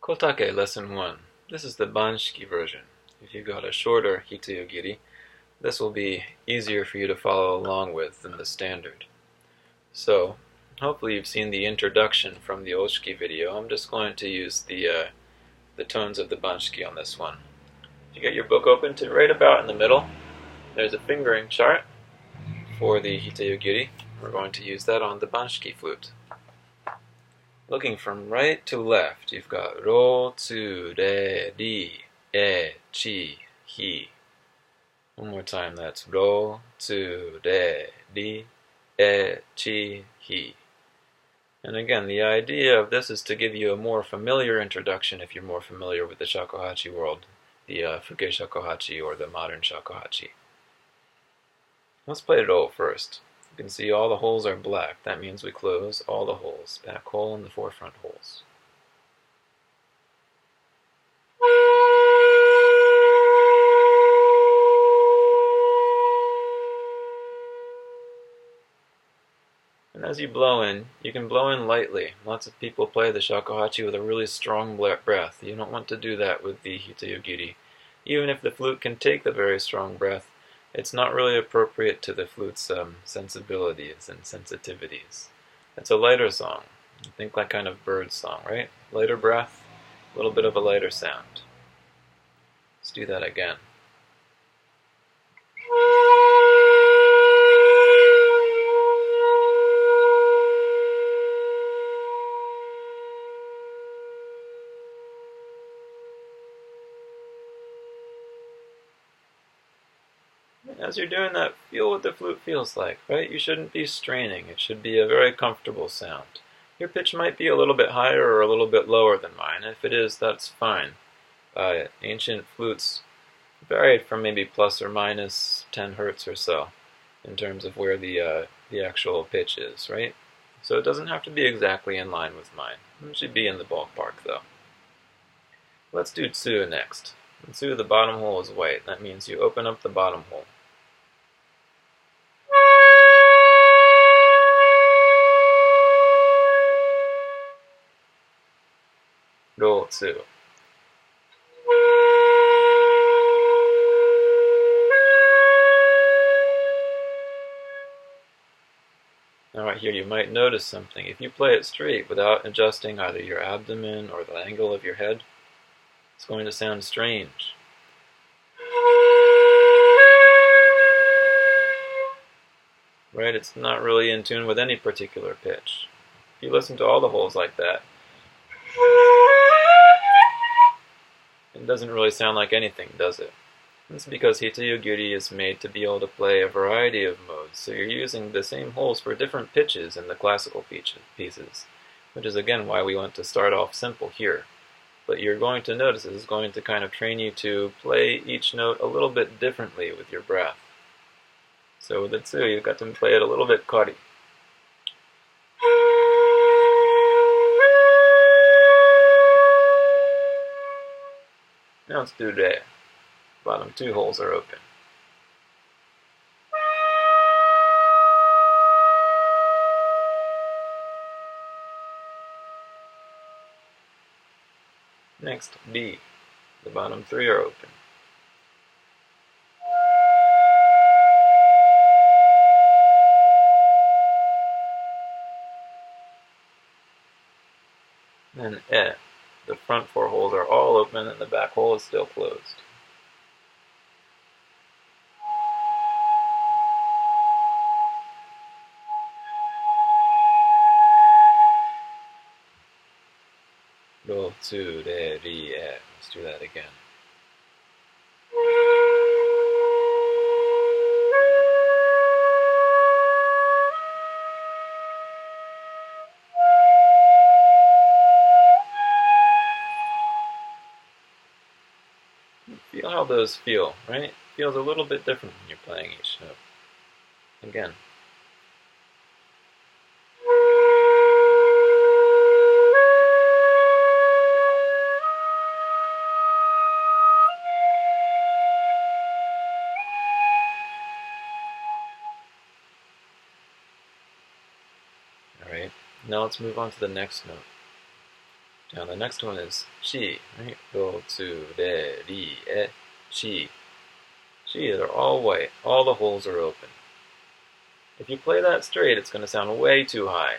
Kotake Lesson 1. This is the Banshiki version. If you've got a shorter hitayogiri, this will be easier for you to follow along with than the standard. So, hopefully you've seen the introduction from the Oshiki video. I'm just going to use the tones of the Banshiki on this one. If you get your book open to right about in the middle, there's a fingering chart for the hitayogiri. We're going to use that on the Banshiki flute. Looking from right to left, you've got ro, tsu, re, ri, e, chi, hi. One more time, that's ro, tsu, re, ri, e, chi, hi. And again, the idea of this is to give you a more familiar introduction if you're more familiar with the shakuhachi world, the fuge shakuhachi or the modern shakuhachi. Let's play ro first. You can see all the holes are black. That means we close all the holes. Back hole and the forefront holes. And as you blow in, you can blow in lightly. Lots of people play the shakuhachi with a really strong breath. You don't want to do that with the hitayogiri. Even if the flute can take the very strong breath, it's not really appropriate to the flute's sensibilities and sensitivities. It's a lighter song. Think like kind of bird song, right? Lighter breath, a little bit of a lighter sound. Let's do that again. As you're doing that, feel what the flute feels like, right? You shouldn't be straining. It should be a very comfortable sound. Your pitch might be a little bit higher or a little bit lower than mine. If it is, that's fine. Ancient flutes varied from maybe plus or minus 10 hertz or so in terms of where the actual pitch is, right? So it doesn't have to be exactly in line with mine. It should be in the ballpark, though. Let's do tsu next. In tsu, the bottom hole is white. That means you open up the bottom hole. Ro, tsu. Now right here you might notice something. If you play it straight without adjusting either your abdomen or the angle of your head, it's going to sound strange. Right? It's not really in tune with any particular pitch. If you listen to all the holes like that, it doesn't really sound like anything, does it? That's because hitayogiri is made to be able to play a variety of modes, so you're using the same holes for different pitches in the classical pieces, which is again why we want to start off simple here. But you're going to notice this is going to kind of train you to play each note a little bit differently with your breath. So with the tsu, you've got to play it a little bit kari. Now let's do re. Bottom two holes are open. Next, B. The bottom three are open. Then E. The front four holes are all open and the back hole is still closed. Ro, tsu, re, ri, e. Let's do that again. Feel how those feel, right? It feels a little bit different when you're playing each note. Again. Alright, now let's move on to the next note. Now the next one is chi, right? Do, tsu, re, ri, e, chi. Chi, they're all white. All the holes are open. If you play that straight, it's going to sound way too high.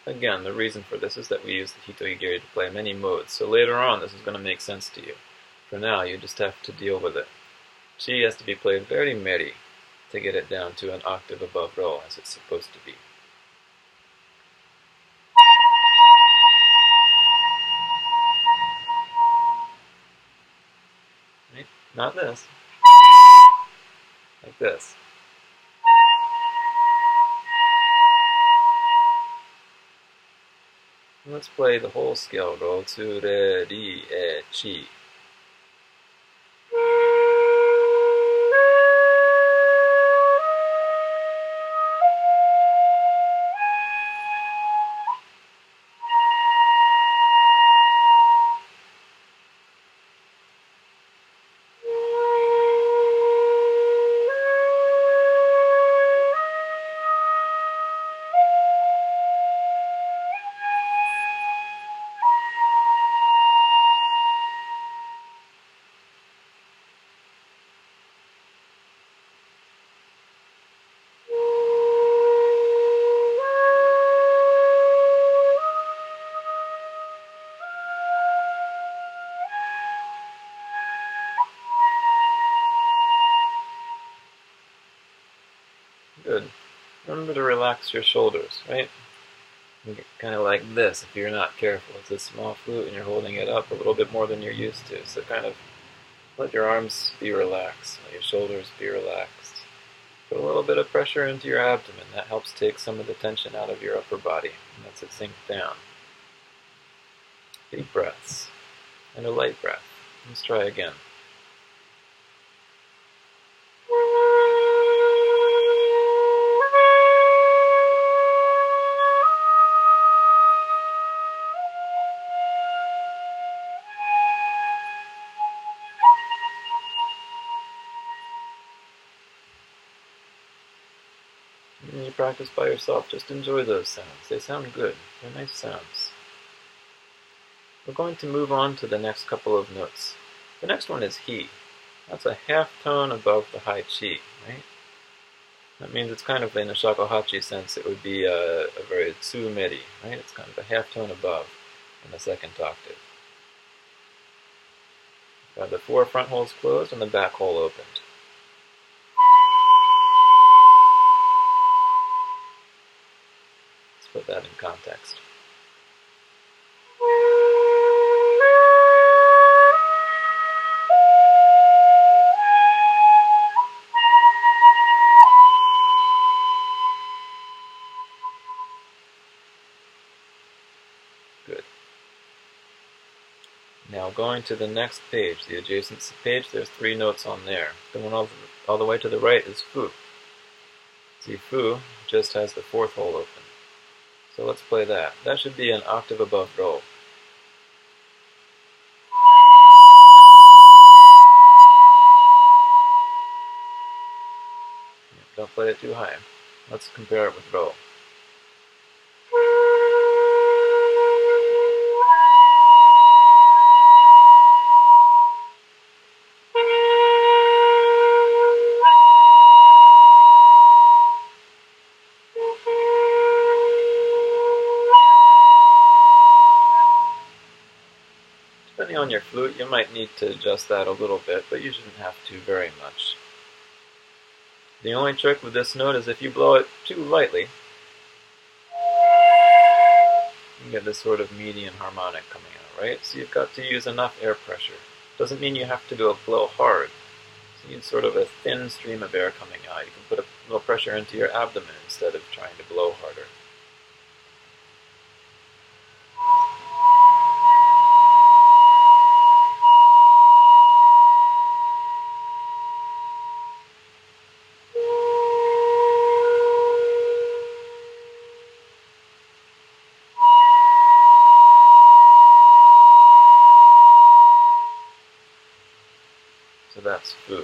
Again, the reason for this is that we use the hitoigiri to play many modes, so later on this is going to make sense to you. For now, you just have to deal with it. Chi has to be played very meri to get it down to an octave above ro, as it's supposed to be. Right? Not this. Like this. Let's play the whole scale. Ro, tsu, re, ri, e, chi. Good. Remember to relax your shoulders, right? Kind of like this if you're not careful. It's a small flute and you're holding it up a little bit more than you're used to. So kind of let your arms be relaxed, let your shoulders be relaxed. Put a little bit of pressure into your abdomen. That helps take some of the tension out of your upper body and lets it sink down. Deep breaths and a light breath. Let's try again. When you practice by yourself, just enjoy those sounds. They sound good. They're nice sounds. We're going to move on to the next couple of notes. The next one is hi. That's a half tone above the high chi, right? That means it's kind of, in a shakuhachi sense, it would be a very tsu-meri, right? It's kind of a half tone above in the second octave. Got the 4 front holes closed and the back hole opened. Let's put that in context. Good. Now going to the next page, the adjacent page, there's 3 notes on there. The one all the way to the right is fu. See, fu just has the 4th hole open. So let's play that. That should be an octave above ro. Don't play it too high. Let's compare it with ro. Depending on your flute, you might need to adjust that a little bit, but you shouldn't have to very much. The only trick with this note is if you blow it too lightly, you get this sort of median harmonic coming out, right? So you've got to use enough air pressure. Doesn't mean you have to go blow hard. So you need sort of a thin stream of air coming out. You can put a little pressure into your abdomen instead of trying to blow harder. So that's fu.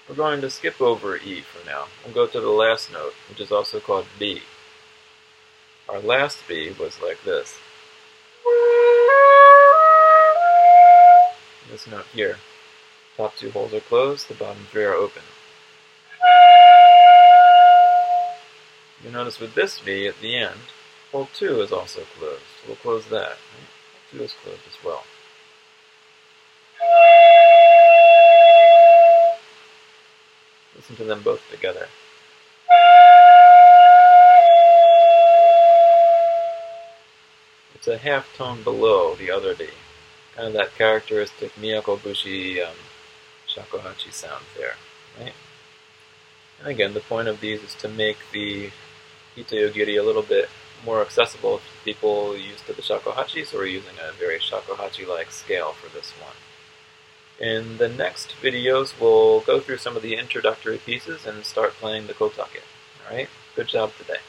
We're going to skip over E for now. We'll go to the last note, which is also called B. our last B was like this. This note here. Top two holes are closed, the bottom three are open. You notice with this V at the end, hole 2 is also closed. We'll close that. Right? Hole 2 is closed as well. Listen to them both together. It's a half tone below the other D. Kind of that characteristic Miyakobushi shakuhachi sound there. Right? And again, the point of these is to make the hitoyogiri a little bit more accessible to people used to the shakuhachi, so we're using a very shakuhachi-like scale for this one. In the next videos, we'll go through some of the introductory pieces and start playing the kotake. Alright? Good job today.